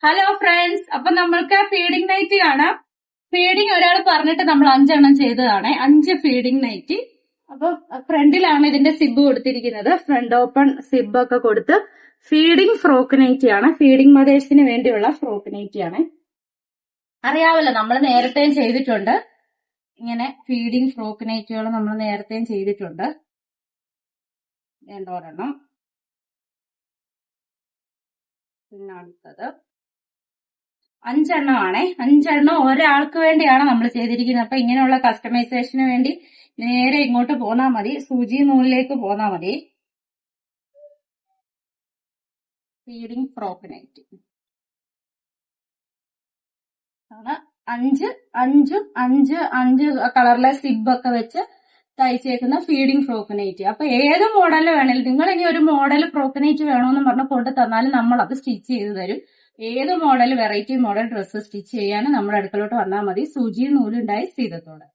Hello friends, അപ്പൊ നമ്മൾക്ക് feeding night കാണാം. ഫീഡിംഗ് ഒരാൾ പറഞ്ഞിട്ട് നമ്മൾ 5 ചെയ്തതാണ്. 5 ഫീഡിംഗ് നൈറ്റ്. അപ്പൊ ഫ്രണ്ടിലാണ് ഇതിന്റെ സിബ് കൊടുത്തിരിക്കുന്നത്. ഫ്രണ്ട് ഓപ്പൺ സിബ് ഒക്കെ കൊടുത്ത് ഫീഡിംഗ് ഫ്രോക്ക് നൈറ്റി ആണ്. ഫീഡിംഗ് മദേഴ്സിന് വേണ്ടിയുള്ള ഫ്രോക്ക് നൈറ്റി ആണ്. അറിയാവല്ലോ, നമ്മൾ നേരത്തെയും ചെയ്തിട്ടുണ്ട്. ഇങ്ങനെ ഫീഡിംഗ് ഫ്രോക്ക് നൈറ്റികൾ നമ്മൾ നേരത്തെയും ചെയ്തിട്ടുണ്ട്. ഒരെണ്ണം. പിന്നെ അടുത്തത് 5 5 ഒരാൾക്ക് വേണ്ടിയാണ് നമ്മൾ ചെയ്തിരിക്കുന്നത്. അപ്പൊ ഇങ്ങനെയുള്ള കസ്റ്റമൈസേഷന് വേണ്ടി നേരെ ഇങ്ങോട്ട് പോന്നാ മതി, സൂചി നൂലിലേക്ക് പോന്നാ മതി. ഫീഡിംഗ് ഫ്രോക്ക് നൈറ്റ് ആണ്. 5 കളറിലെ സിബ് ഒക്കെ വെച്ച് തയ്ച്ചേക്കുന്ന ഫീഡിംഗ് ഫ്രോക്ക് നൈറ്റ്. അപ്പൊ ഏത് മോഡൽ വേണേലും നിങ്ങൾ ഇനി ഒരു മോഡൽ ഫ്രോക്ക് നൈറ്റ് വേണമെന്ന് പറഞ്ഞ് കൊണ്ട് തന്നാലും നമ്മൾ അത് സ്റ്റിച്ച് ചെയ്ത് തരും. ഏത് model variety model dress stitch ചെയ്യാനും നമ്മുടെ അടുക്കലോട്ട് വന്നാൽ മതി. സൂചിയും നൂലുണ്ടായി സീതത്തോടെ.